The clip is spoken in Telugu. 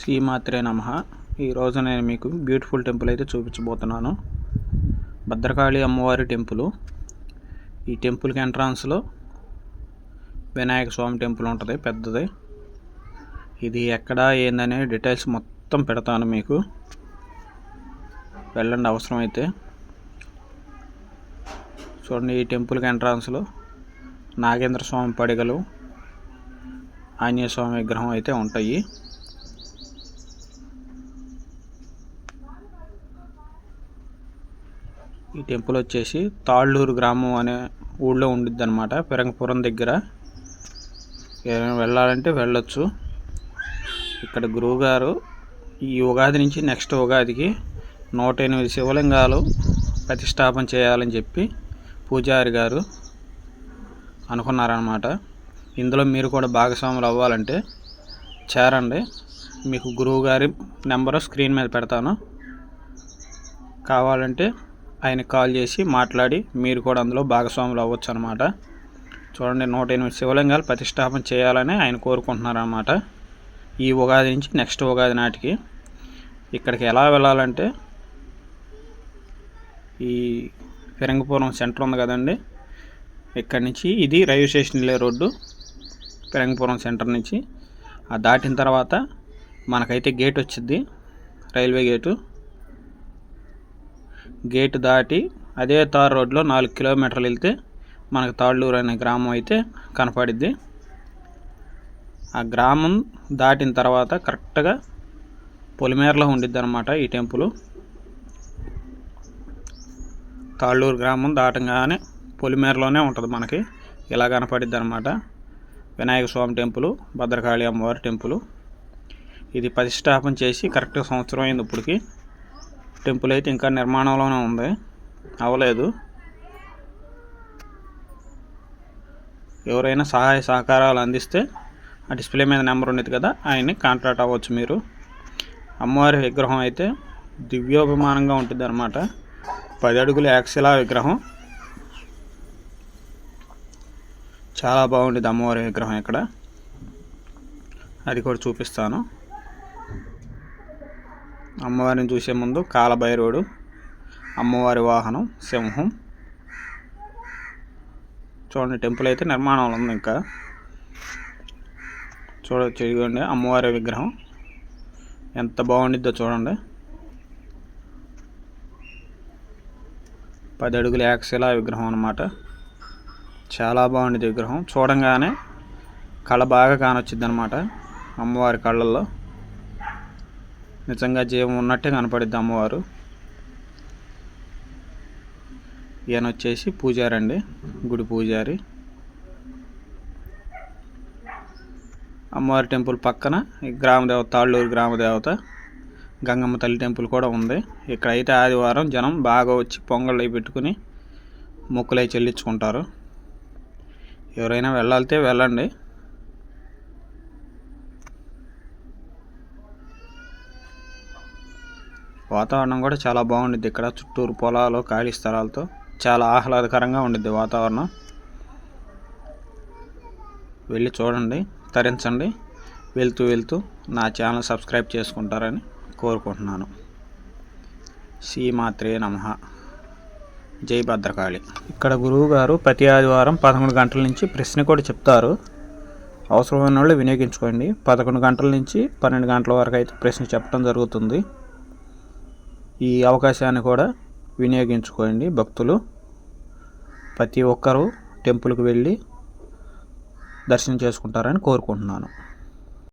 శ్రీమాత్రే నమః. ఈరోజు నేను మీకు బ్యూటిఫుల్ టెంపుల్ అయితే చూపించబోతున్నాను. భద్రకాళి అమ్మవారి టెంపుల్. ఈ టెంపుల్కి ఎంట్రన్స్లో వినాయక స్వామి టెంపుల్ ఉంటుంది, పెద్దది. ఇది ఎక్కడ ఏందనే డీటెయిల్స్ మొత్తం పెడతాను మీకు, వెళ్ళండి అవసరమైతే. చూడండి, ఈ టెంపుల్కి ఎంట్రన్స్లో నాగేంద్ర స్వామి పడిగలు, ఆంజనేయ స్వామి విగ్రహం అయితే ఉంటాయి. ఈ టెంపుల్ వచ్చేసి తాళ్ళూరు గ్రామం అనే ఊళ్ళో ఉండిద్ది అనమాట, పెరంగపురం దగ్గర. వెళ్ళాలంటే వెళ్ళొచ్చు. ఇక్కడ గురువుగారు ఈ ఉగాది నుంచి నెక్స్ట్ ఉగాదికి 108 శివలింగాలు ప్రతిష్టాపన చేయాలని చెప్పి పూజారి గారు అనుకున్నారనమాట. ఇందులో మీరు కూడా భాగస్వాములు అవ్వాలంటే చేరండి. మీకు గురువు గారి నెంబరు స్క్రీన్ మీద పెడతాను. కావాలంటే ఆయనకి కాల్ చేసి మాట్లాడి మీరు కూడా అందులో భాగస్వాములు అవ్వచ్చు అనమాట. చూడండి, 108 శివలింగాలు ప్రతిష్టాపన చేయాలని ఆయన కోరుకుంటున్నారన్నమాట. ఈ ఉగాది నుంచి నెక్స్ట్ ఉగాది నాటికి. ఇక్కడికి ఎలా వెళ్ళాలంటే ఈ పెరంగపురం సెంటర్ ఉంది కదండి, ఇక్కడి నుంచి ఇది రైల్వే స్టేషన్ వెళ్ళే రోడ్డు. పెరంగపురం సెంటర్ నుంచి దాటిన తర్వాత మనకైతే గేట్ వచ్చింది, రైల్వే గేటు దాటి అదే తార్ రోడ్లో 4 కిలోమీటర్లు వెళ్తే మనకు తాళ్ళూరు అనే గ్రామం అయితే కనపడిద్ది. ఆ గ్రామం దాటిన తర్వాత కరెక్ట్గా పొలిమేరలో ఉండిద్ది అనమాట ఈ టెంపుల్. తాళ్ళూరు గ్రామం దాటంగానే పొలిమేరలోనే ఉంటుంది, మనకి ఇలా కనపడిద్ది అనమాట. వినాయక స్వామి టెంపుల్, భద్రకాళి అమ్మవారి టెంపుల్. ఇది ప్రతిష్టాపన చేసి కరెక్ట్గా సంవత్సరం అయింది. ఇప్పటికి టెంపుల్ అయితే ఇంకా నిర్మాణంలోనే ఉంది, అవ్వలేదు. ఎవరైనా సహాయ సహకారాలు అందిస్తే ఆ డిస్ప్లే మీద నెంబర్ ఉండేది కదా, ఆయన్ని కాంటాక్ట్ అవ్వచ్చు మీరు. అమ్మవారి విగ్రహం అయితే దివ్యోపమానంగా ఉంటుంది అనమాట. 10 అడుగుల యాక్సిలా విగ్రహం, చాలా బాగుంటుంది అమ్మవారి విగ్రహం. ఇక్కడ అది కూడా చూపిస్తాను. అమ్మవారిని చూసే ముందు కాలభైరవుడు, అమ్మవారి వాహనం సింహం. చూడండి, టెంపుల్ అయితే నిర్మాణంలో ఉంది. ఇంకా చూడొచ్చు, ఇదిగోండి అమ్మవారి విగ్రహం ఎంత బాగుండిద్దో చూడండి. 10 అడుగుల యాక్సిలా విగ్రహం అన్నమాట. చాలా బాగుండేది విగ్రహం. చూడంగానే కళ బాగా కానొచ్చింది అనమాట. అమ్మవారి కళ్ళల్లో నిజంగా జీవం ఉన్నట్టే కనపడిద్ది అమ్మవారు. ఈయన వచ్చేసి పూజారి అండి, గుడి పూజారి. అమ్మవారి టెంపుల్ పక్కన ఈ గ్రామదేవత, తాళ్ళూరు గ్రామదేవత గంగమ్మ తల్లి టెంపుల్ కూడా ఉంది. ఇక్కడైతే ఆదివారం జనం బాగా వచ్చి పొంగళ్ళు అవి పెట్టుకుని మొక్కులు అవి చెల్లించుకుంటారు. ఎవరైనా వెళ్ళాలితే వెళ్ళండి. వాతావరణం కూడా చాలా బాగుండిద్ది. ఇక్కడ చుట్టూరు పొలాలు, ఖాళీ స్థలాలతో చాలా ఆహ్లాదకరంగా ఉండిద్ది వాతావరణం. వెళ్ళి చూడండి, తరించండి. వెళ్తూ నా ఛానల్ సబ్స్క్రైబ్ చేసుకుంటారని కోరుకుంటున్నాను. శ్రీమాత్రే నమః. జై భద్రకాళి. ఇక్కడ గురువుగారు ప్రతి ఆదివారం 11 గంటల నుంచి ప్రశ్న కూడా చెప్తారు. అవసరమైన వాళ్ళు వినియోగించుకోండి. 11 గంటల నుంచి 12 గంటల వరకు అయితే ప్రశ్న చెప్పడం జరుగుతుంది. ఈ అవకాశాన్ని కూడా వినియోగించుకోండి భక్తులు. ప్రతి ఒక్కరూ టెంపుల్కి వెళ్ళి దర్శనం చేసుకుంటారని కోరుకుంటున్నాను.